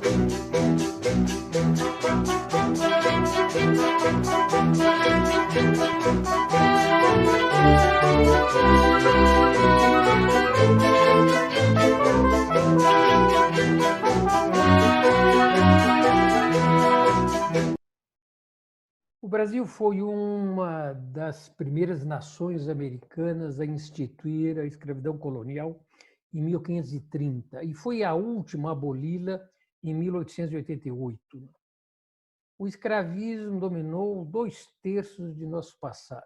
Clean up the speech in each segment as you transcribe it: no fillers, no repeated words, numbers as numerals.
O Brasil foi uma das primeiras nações americanas a instituir a escravidão colonial em 1530 e foi a última a aboli-la em 1888. O escravismo dominou 2/3 de nosso passado.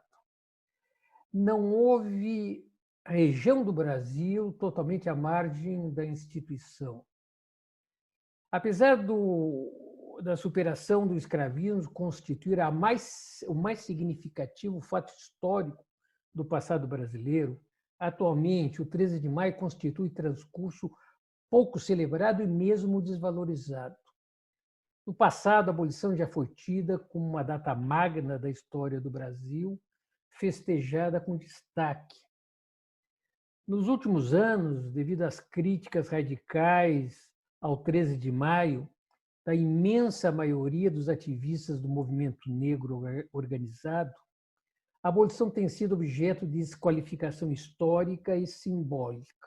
Não houve região do Brasil totalmente à margem da instituição. Apesar da superação do escravismo constituir o mais significativo fato histórico do passado brasileiro, atualmente, o 13 de maio constitui transcurso pouco celebrado e mesmo desvalorizado. No passado, a abolição já foi tida como uma data magna da história do Brasil, festejada com destaque. Nos últimos anos, devido às críticas radicais ao 13 de maio, da imensa maioria dos ativistas do movimento negro organizado, a abolição tem sido objeto de desqualificação histórica e simbólica.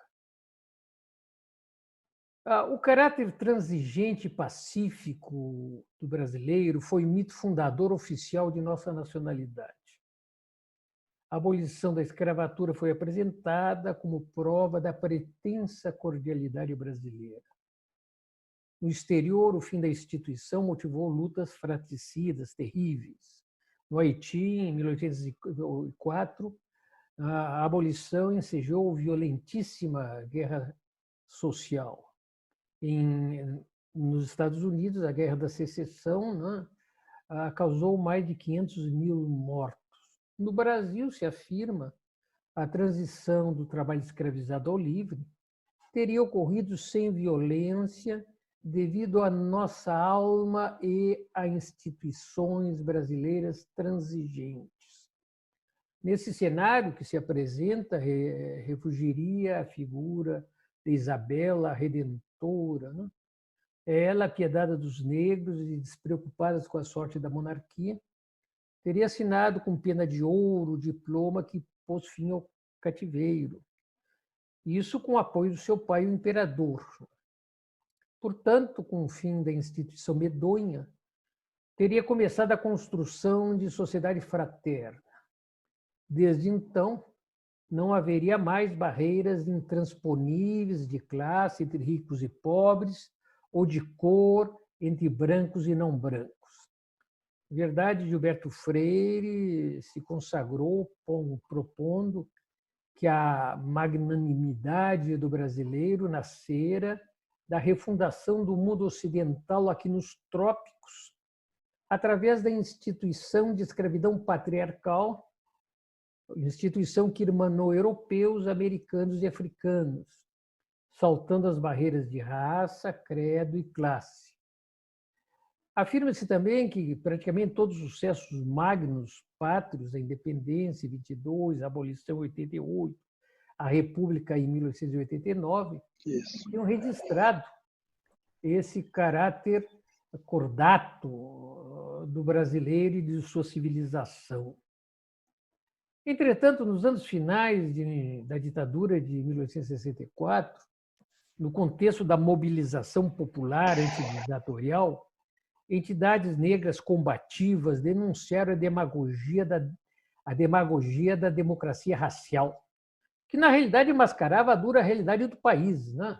O caráter transigente e pacífico do brasileiro foi o mito fundador oficial de nossa nacionalidade. A abolição da escravatura foi apresentada como prova da pretensa cordialidade brasileira. No exterior, o fim da instituição motivou lutas fratricidas terríveis. No Haiti, em 1804, a abolição ensejou violentíssima guerra social. Nos Estados Unidos, a Guerra da Secessão, né, causou mais de 500 mil mortos. No Brasil, se afirma, a transição do trabalho escravizado ao livre teria ocorrido sem violência devido à nossa alma e a instituições brasileiras transigentes. Nesse cenário que se apresenta, refugiria a figura de Isabela Redentora, né? Ela, apiedada dos negros e despreocupada com a sorte da monarquia, teria assinado com pena de ouro o diploma que pôs fim ao cativeiro. Isso com o apoio do seu pai, o imperador. Portanto, com o fim da instituição medonha, teria começado a construção de sociedade fraterna. Desde então, não haveria mais barreiras intransponíveis de classe entre ricos e pobres, ou de cor entre brancos e não brancos. Na verdade, Gilberto Freire se consagrou propondo que a magnanimidade do brasileiro nascera da refundação do mundo ocidental aqui nos trópicos, através da instituição de escravidão patriarcal, instituição que irmanou europeus, americanos e africanos, saltando as barreiras de raça, credo e classe. Afirma-se também que praticamente todos os sucessos magnos pátrios, a independência em 22, a abolição em 88, a república em 1889, tinham registrado esse caráter cordato do brasileiro e de sua civilização. Entretanto, nos anos finais da ditadura de 1864, no contexto da mobilização popular antiditatorial, entidades negras combativas denunciaram a demagogia da democracia racial, que na realidade mascarava a dura realidade do país, né?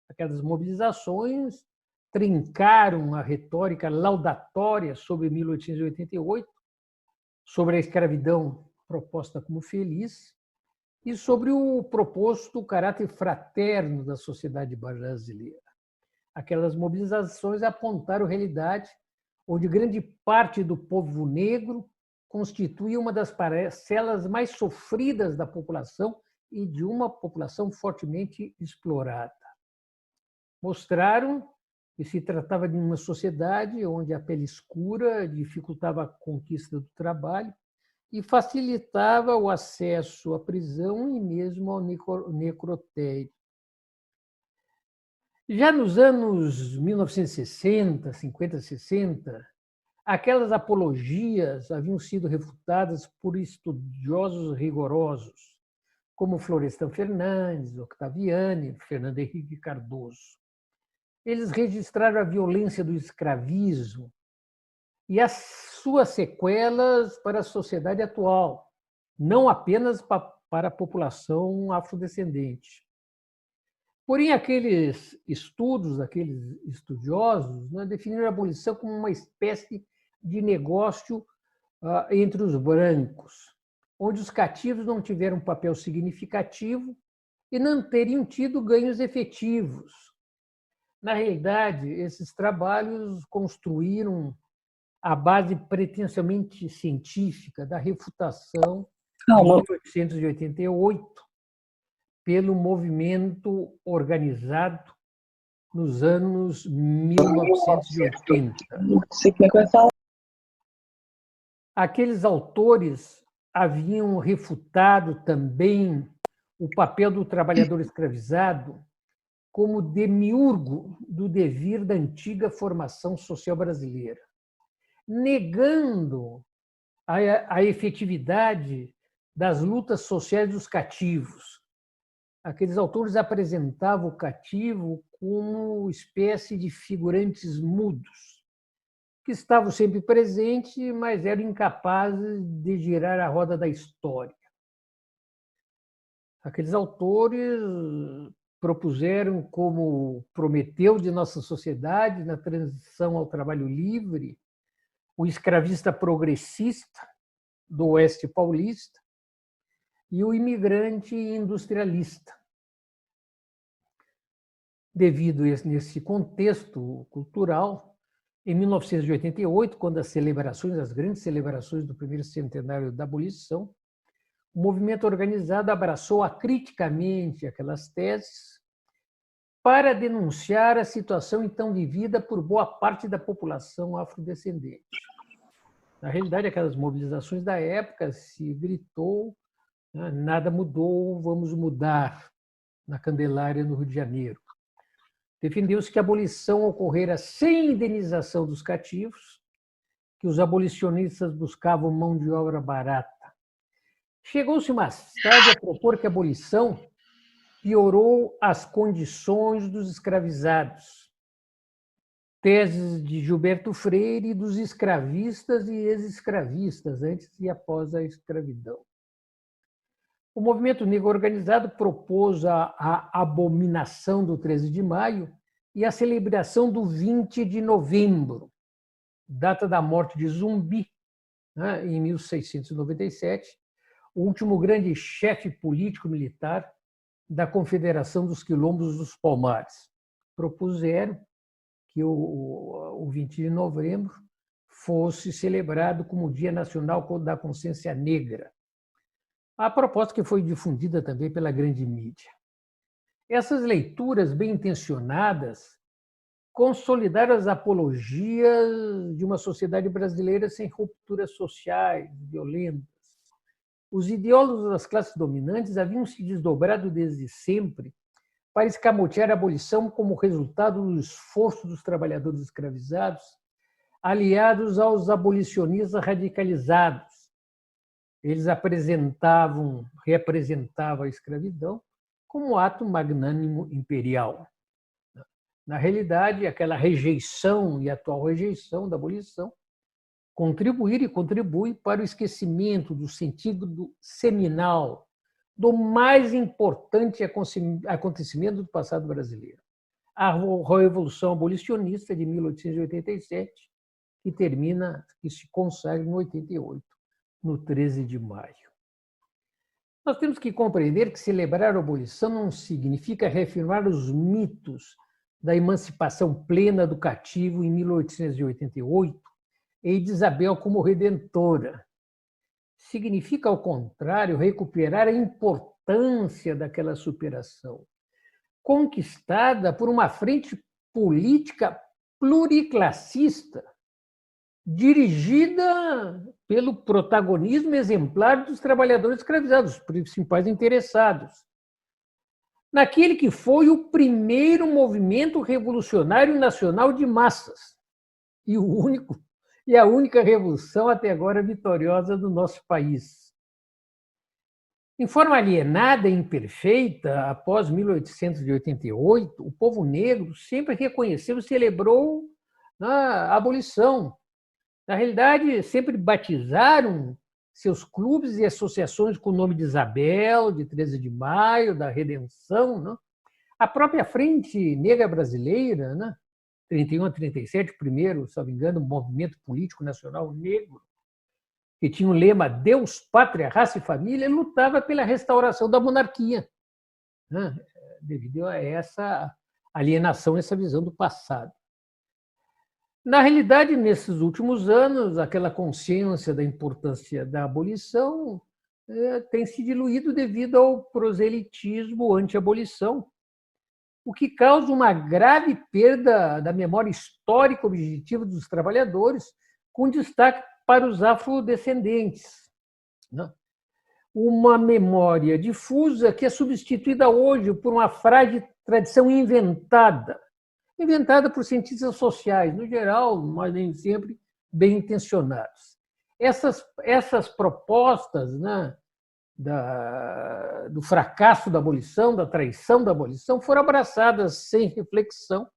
Aquelas mobilizações trincaram a retórica laudatória sobre 1888, sobre a escravidão proposta como feliz e sobre o proposto caráter fraterno da sociedade brasileira. Aquelas mobilizações apontaram a realidade onde grande parte do povo negro constituía uma das parcelas mais sofridas da população e de uma população fortemente explorada. Mostraram que se tratava de uma sociedade onde a pele escura dificultava a conquista do trabalho e facilitava o acesso à prisão e mesmo ao necrotério. Já nos anos 1960, 50, 60, aquelas apologias haviam sido refutadas por estudiosos rigorosos, como Florestan Fernandes, Octaviani, Fernando Henrique Cardoso. Eles registraram a violência do escravismo e as suas sequelas para a sociedade atual, não apenas para a população afrodescendente. Porém, aqueles estudos, aqueles estudiosos, definiram a abolição como uma espécie de negócio entre os brancos, onde os cativos não tiveram um papel significativo e não teriam tido ganhos efetivos. Na realidade, esses trabalhos construíram a base pretensamente científica da refutação de 1888 pelo movimento organizado nos anos 1980. Aqueles autores haviam refutado também o papel do trabalhador escravizado como demiurgo do devir da antiga formação social brasileira, negando a efetividade das lutas sociais dos cativos. Aqueles autores apresentavam o cativo como espécie de figurantes mudos, que estavam sempre presentes, mas eram incapazes de girar a roda da história. Aqueles autores propuseram como Prometeu de nossa sociedade, na transição ao trabalho livre, o escravista progressista do Oeste Paulista e o imigrante industrialista. Devido a nesse contexto cultural, em 1988, quando as grandes celebrações do primeiro centenário da abolição, o movimento organizado abraçou acriticamente aquelas teses para denunciar a situação então vivida por boa parte da população afrodescendente. Na realidade, aquelas mobilizações da época se gritou: nada mudou, vamos mudar, na Candelária, no Rio de Janeiro. Defendeu-se que a abolição ocorrera sem indenização dos cativos, que os abolicionistas buscavam mão de obra barata. Chegou-se mais tarde a propor que a abolição piorou as condições dos escravizados. Teses de Gilberto Freire e dos escravistas e ex-escravistas, antes e após a escravidão. O movimento negro organizado propôs a abominação do 13 de maio e a celebração do 20 de novembro, data da morte de Zumbi, em 1697, o último grande chefe político-militar da Confederação dos Quilombos dos Palmares. Propuseram que o 20 de novembro fosse celebrado como Dia Nacional da Consciência Negra. A proposta que foi difundida também pela grande mídia. Essas leituras bem intencionadas consolidaram as apologias de uma sociedade brasileira sem rupturas sociais violentas. Os ideólogos das classes dominantes haviam se desdobrado desde sempre para escamotear a abolição como resultado do esforço dos trabalhadores escravizados, aliados aos abolicionistas radicalizados. Eles representavam a escravidão como ato magnânimo imperial. Na realidade, aquela rejeição e atual rejeição da abolição contribuíram e contribui para o esquecimento do sentido seminal do mais importante acontecimento do passado brasileiro, a Revolução Abolicionista de 1887, que se consagra em 88. No 13 de maio. Nós temos que compreender que celebrar a abolição não significa reafirmar os mitos da emancipação plena do cativo em 1888 e de Isabel como redentora. Significa, ao contrário, recuperar a importância daquela superação, conquistada por uma frente política pluriclassista, dirigida pelo protagonismo exemplar dos trabalhadores escravizados, os principais interessados. naquele que foi o primeiro movimento revolucionário nacional de massas e a única revolução até agora vitoriosa do nosso país. Em forma alienada e imperfeita, após 1888, o povo negro sempre reconheceu e celebrou a abolição. Na realidade, sempre batizaram seus clubes e associações com o nome de Isabel, de 13 de Maio, da Redenção. Né? A própria Frente Negra Brasileira, né? 31 a 37, o primeiro, se não me engano, movimento político nacional negro, que tinha o lema Deus, Pátria, Raça e Família, lutava pela restauração da monarquia, né? Devido a essa alienação, essa visão do passado. Na realidade, nesses últimos anos, aquela consciência da importância da abolição tem se diluído devido ao proselitismo anti-abolição, o que causa uma grave perda da memória histórica objetiva dos trabalhadores, com destaque para os afrodescendentes. Uma memória difusa que é substituída hoje por uma frágil tradição inventada por cientistas sociais, no geral, mas nem sempre bem intencionados. Essas propostas, né, do fracasso da abolição, da traição da abolição, foram abraçadas sem reflexão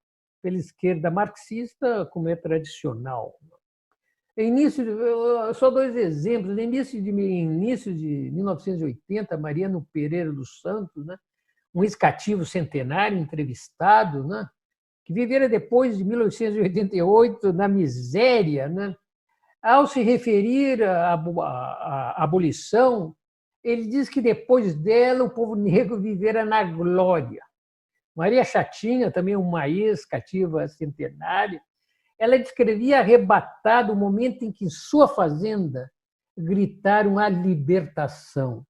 pela esquerda marxista, como é tradicional. Só dois exemplos. No início de 1980, Mariano Pereira dos Santos, né, um ex-cativo centenário entrevistado, né, que vivera depois de 1888 na miséria, né, ao se referir à abolição, ele diz que depois dela o povo negro vivera na glória. Maria Chatinha, também uma ex-cativa centenária, ela descrevia arrebatado o momento em que em sua fazenda gritaram a libertação.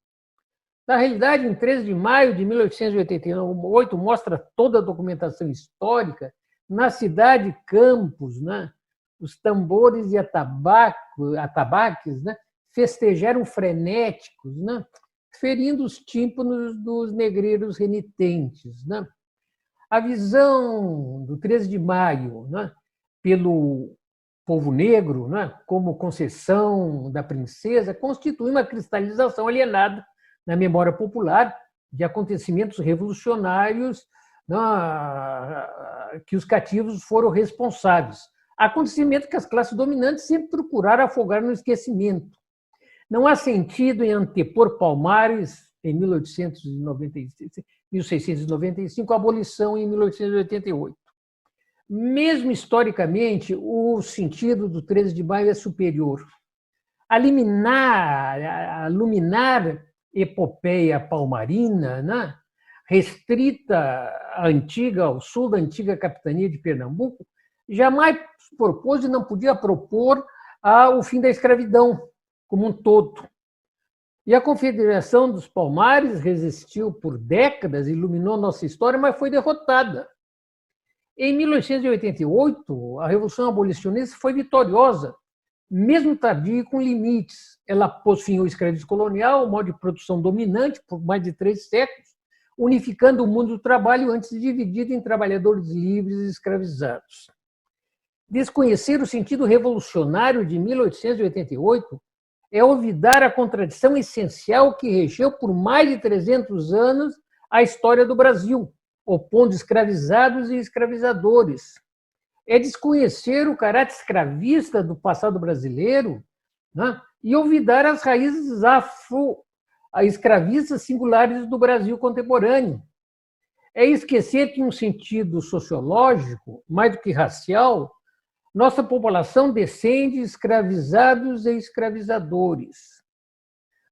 Na realidade, em 13 de maio de 1888, mostra toda a documentação histórica, na cidade Campos, né, os tambores e atabaques, né, festejaram frenéticos, né, ferindo os tímpanos dos negreiros renitentes. Né. A visão do 13 de maio, né, pelo povo negro, né, como concessão da princesa, constitui uma cristalização alienada na memória popular de acontecimentos revolucionários, né, que os cativos foram responsáveis. Acontecimento que as classes dominantes sempre procuraram afogar no esquecimento. Não há sentido em antepor Palmares, em 1695, a abolição em 1888. Mesmo historicamente, o sentido do 13 de maio é superior. A luminar epopeia palmarina, né, restrita ao sul da antiga capitania de Pernambuco, jamais propôs e não podia propor o fim da escravidão como um todo. E a Confederação dos Palmares resistiu por décadas, iluminou nossa história, mas foi derrotada. Em 1888, a Revolução Abolicionista foi vitoriosa, mesmo tardia e com limites. Ela pôs fim ao escravismo colonial, o modo de produção dominante por mais de 3 séculos, unificando o mundo do trabalho antes dividido em trabalhadores livres e escravizados. Desconhecer o sentido revolucionário de 1888 é olvidar a contradição essencial que regeu por mais de 300 anos a história do Brasil, opondo escravizados e escravizadores. É desconhecer o caráter escravista do passado brasileiro, né, e olvidar as raízes afro-escravistas singulares do Brasil contemporâneo. É esquecer que, em um sentido sociológico, mais do que racial, nossa população descende de escravizados e escravizadores.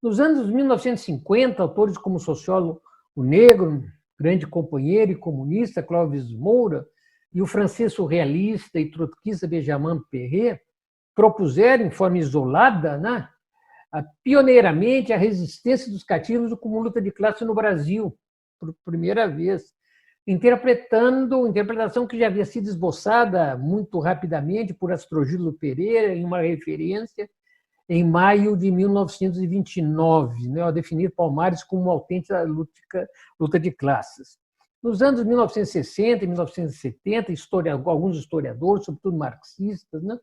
Nos anos 1950, autores como o sociólogo negro, grande companheiro e comunista Clóvis Moura, e o francês surrealista e trotskista Benjamin Perret propuseram, em forma isolada, né, pioneiramente, a resistência dos cativos como luta de classe no Brasil, por primeira vez, interpretação que já havia sido esboçada muito rapidamente por Astrogilo Pereira, em uma referência em maio de 1929, né, ao definir Palmares como uma autêntica luta de classes. Nos anos 1960 e 1970, alguns historiadores, sobretudo marxistas, né,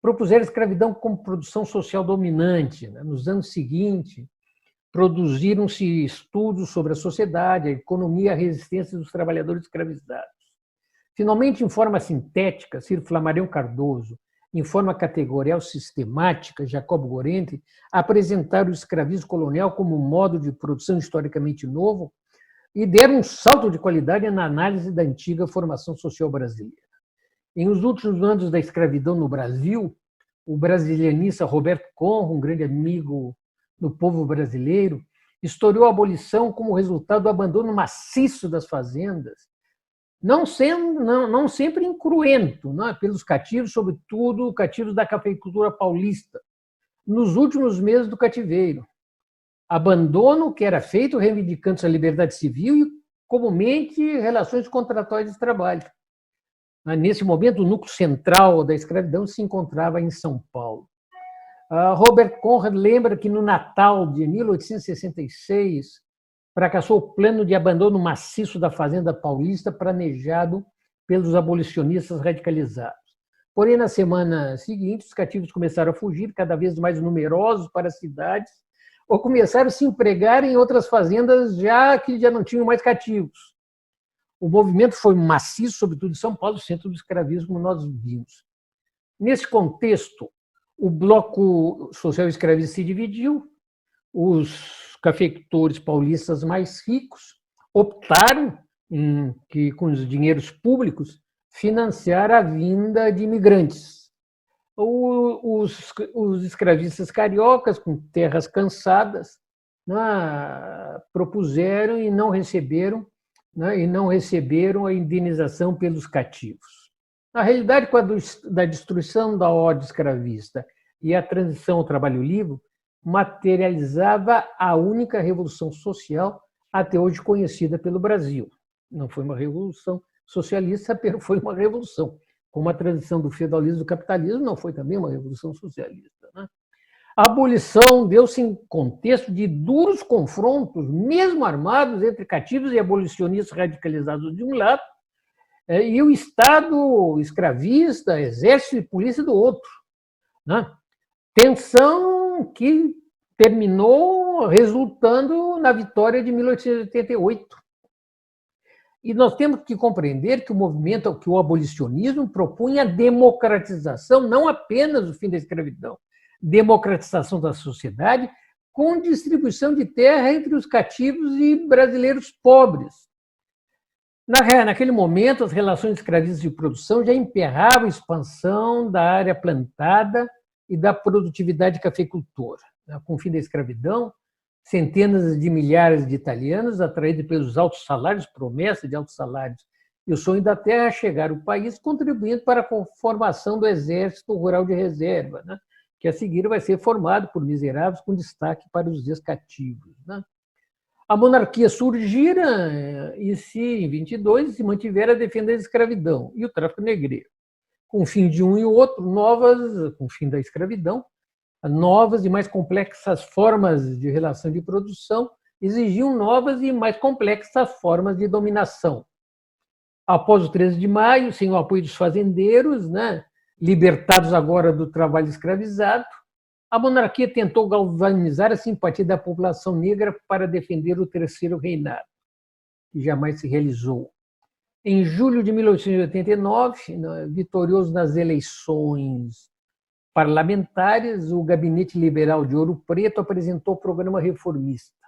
propuseram a escravidão como produção social dominante. Né. Nos anos seguintes, produziram-se estudos sobre a sociedade, a economia e a resistência dos trabalhadores escravizados. Finalmente, em forma sintética, Ciro Flammarion Cardoso, em forma categorial sistemática, Jacob Gorente, apresentaram o escravismo colonial como um modo de produção historicamente novo e deram um salto de qualidade na análise da antiga formação social brasileira. Em os últimos anos da escravidão no Brasil, o brasilianista Roberto Conrad, um grande amigo do povo brasileiro, historiou a abolição como resultado do abandono maciço das fazendas, não sempre incruento, né, pelos cativos, sobretudo cativos da cafeicultura paulista, nos últimos meses do cativeiro. Abandono que era feito reivindicando sua liberdade civil e, comumente, relações contratuais de trabalho. Nesse momento, o núcleo central da escravidão se encontrava em São Paulo. Robert Conrad lembra que no Natal de 1866 fracassou o plano de abandono maciço da fazenda paulista planejado pelos abolicionistas radicalizados. Porém, na semana seguinte, os cativos começaram a fugir, cada vez mais numerosos, para as cidades, ou começaram a se empregar em outras fazendas que já não tinham mais cativos. O movimento foi maciço, sobretudo em São Paulo, centro do escravismo, como nós vimos. Nesse contexto, o bloco social escravista se dividiu, os cafeicultores paulistas mais ricos optaram com os dinheiros públicos, financiar a vinda de imigrantes. Os escravistas cariocas, com terras cansadas, propuseram e não receberam a indenização pelos cativos. Na realidade, com a da destruição da ordem escravista e a transição ao trabalho livre, materializava a única revolução social até hoje conhecida pelo Brasil. Não foi uma revolução socialista, foi uma revolução. Como a transição do feudalismo ao capitalismo, não foi também uma revolução socialista. Né? A abolição deu-se em contexto de duros confrontos, mesmo armados, entre cativos e abolicionistas radicalizados de um lado, e o Estado escravista, exército e polícia do outro. Né? Tensão que terminou resultando na vitória de 1888. E nós temos que compreender que o movimento, que o abolicionismo propunha a democratização, não apenas o fim da escravidão, democratização da sociedade com distribuição de terra entre os cativos e brasileiros pobres. Naquele momento, as relações escravistas de produção já emperravam a expansão da área plantada e da produtividade cafeicultora. Com o fim da escravidão, centenas de milhares de italianos, atraídos pelos altos salários, promessa de altos salários e o sonho da terra, chegaram ao país, contribuindo para a formação do Exército Rural de Reserva, né? Que a seguir vai ser formado por miseráveis, com destaque para os ex-cativos. Né? A monarquia surgira e, em 22, se mantivera a defender a escravidão e o tráfico negreiro. Com o fim de um e o outro, com o fim da escravidão, novas e mais complexas formas de relação de produção exigiam novas e mais complexas formas de dominação. Após o 13 de maio, sem o apoio dos fazendeiros, né, libertados agora do trabalho escravizado, a monarquia tentou galvanizar a simpatia da população negra para defender o terceiro reinado, que jamais se realizou. Em julho de 1889, vitorioso nas eleições parlamentares, o Gabinete Liberal de Ouro Preto apresentou o programa reformista: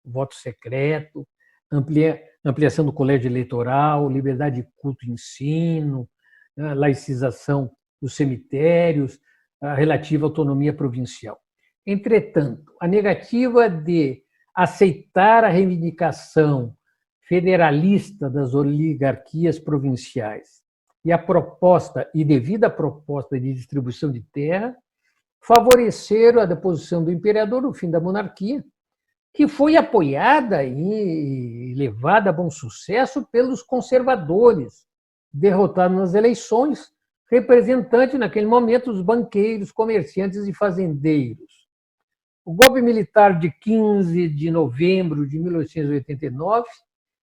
voto secreto, ampliação do colégio eleitoral, liberdade de culto e ensino, laicização dos cemitérios, a relativa autonomia provincial. Entretanto, a negativa de aceitar a reivindicação federalista das oligarquias provinciais e devida proposta de distribuição de terra, favoreceram a deposição do imperador, o fim da monarquia, que foi apoiada e levada a bom sucesso pelos conservadores, derrotados nas eleições, representante, naquele momento, dos banqueiros, comerciantes e fazendeiros. O golpe militar de 15 de novembro de 1889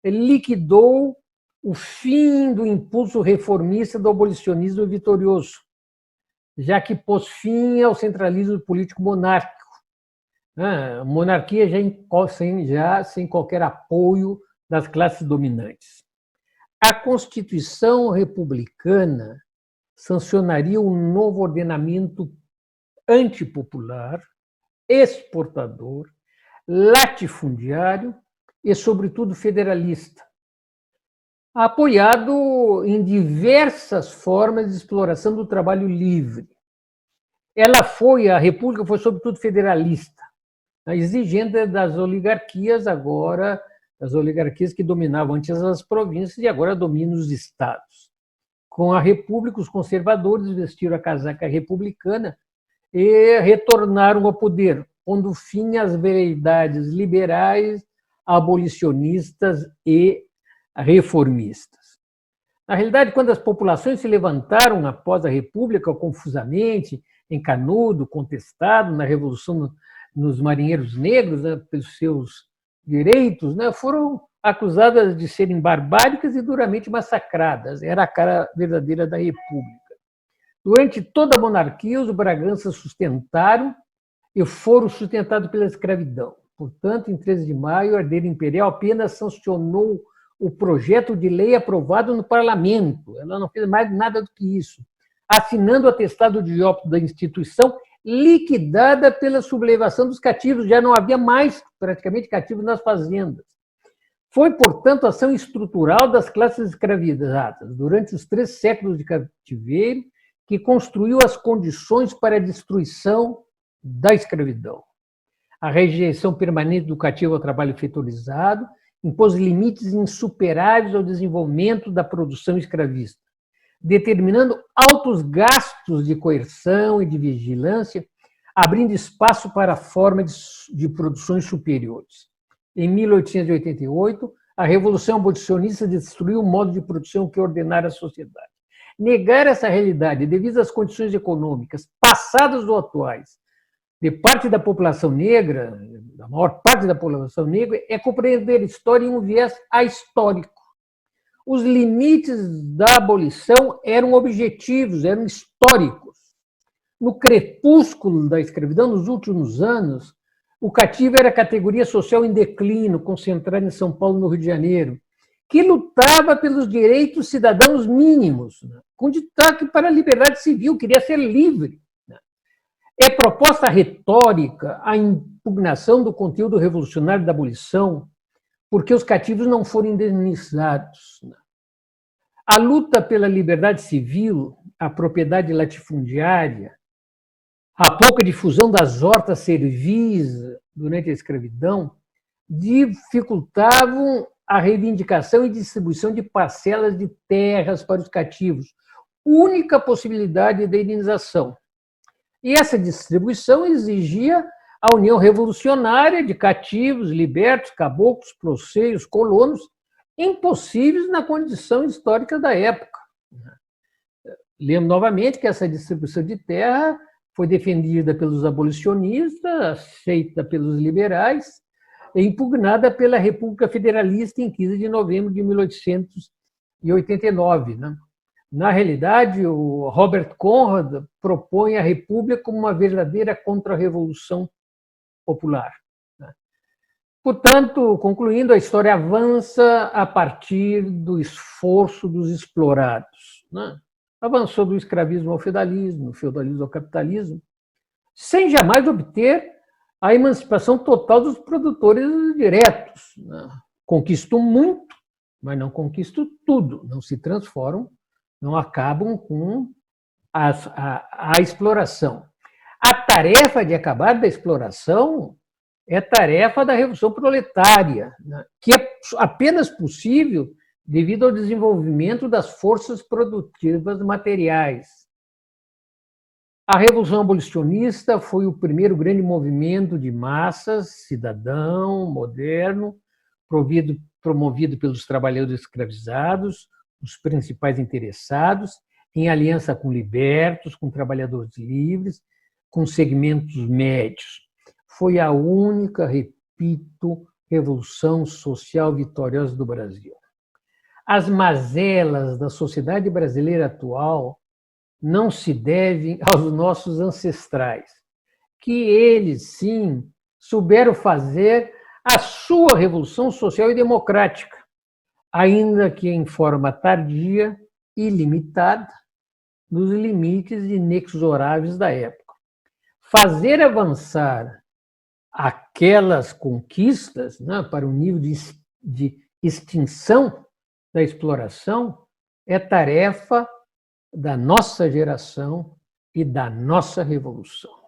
liquidou o fim do impulso reformista do abolicionismo vitorioso, já que pôs fim ao centralismo político monárquico. A monarquia já sem qualquer apoio das classes dominantes. A Constituição republicana sancionaria um novo ordenamento antipopular, exportador, latifundiário e, sobretudo, federalista, apoiado em diversas formas de exploração do trabalho livre. A República foi, sobretudo, federalista, exigindo das oligarquias agora, as oligarquias que dominavam antes as províncias e agora dominam os estados. Com a República, os conservadores vestiram a casaca republicana e retornaram ao poder, pondo fim às veleidades liberais, abolicionistas e reformistas. Na realidade, quando as populações se levantaram após a República, confusamente, em Canudo, contestado na Revolução nos marinheiros negros, pelos seus direitos, foram acusadas de serem barbáricas e duramente massacradas. Era a cara verdadeira da República. Durante toda a monarquia, os Braganças sustentaram e foram sustentados pela escravidão. Portanto, em 13 de maio, a herdeira imperial apenas sancionou o projeto de lei aprovado no parlamento. Ela não fez mais nada do que isso, assinando o atestado de óbito da instituição, liquidada pela sublevação dos cativos. Já não havia mais, praticamente, cativos nas fazendas. Foi, portanto, ação estrutural das classes escravizadas durante os 3 séculos de cativeiro que construiu as condições para a destruição da escravidão. A rejeição permanente do cativo ao trabalho fetorizado impôs limites insuperáveis ao desenvolvimento da produção escravista, determinando altos gastos de coerção e de vigilância, abrindo espaço para formas de produções superiores. Em 1888, a Revolução Abolicionista destruiu o modo de produção que ordenara a sociedade. Negar essa realidade devido às condições econômicas passadas ou atuais de parte da população negra, da maior parte da população negra, é compreender a história em um viés ahistórico. Os limites da abolição eram objetivos, eram históricos. No crepúsculo da escravidão, nos últimos anos, o cativo era a categoria social em declínio, concentrada em São Paulo e no Rio de Janeiro, que lutava pelos direitos cidadãos mínimos, com destaque para a liberdade civil, queria ser livre. É proposta retórica a impugnação do conteúdo revolucionário da abolição, porque os cativos não foram indenizados. A luta pela liberdade civil, a propriedade latifundiária, a pouca difusão das hortas servis durante a escravidão dificultavam a reivindicação e distribuição de parcelas de terras para os cativos, única possibilidade de indenização. E essa distribuição exigia a união revolucionária de cativos, libertos, caboclos, proceios, colonos, impossíveis na condição histórica da época. Lembro novamente que essa distribuição de terra foi defendida pelos abolicionistas, aceita pelos liberais e impugnada pela República Federalista em 15 de novembro de 1889. Na realidade, o Robert Conrad propõe a República como uma verdadeira contra-revolução popular. Portanto, concluindo, a história avança a partir do esforço dos explorados. Avançou do escravismo ao feudalismo, do feudalismo ao capitalismo, sem jamais obter a emancipação total dos produtores diretos. Conquistam muito, mas não conquistam tudo, não se transformam, não acabam com a exploração. A tarefa de acabar da exploração é tarefa da Revolução Proletária, que é apenas possível devido ao desenvolvimento das forças produtivas materiais. A Revolução Abolicionista foi o primeiro grande movimento de massas, cidadão, moderno, promovido pelos trabalhadores escravizados, os principais interessados, em aliança com libertos, com trabalhadores livres, com segmentos médios. Foi a única, repito, revolução social vitoriosa do Brasil. As mazelas da sociedade brasileira atual não se devem aos nossos ancestrais, que eles, sim, souberam fazer a sua revolução social e democrática, ainda que em forma tardia e limitada, nos limites inexoráveis da época. Fazer avançar aquelas conquistas, né, para o nível de extinção da exploração é tarefa da nossa geração e da nossa revolução.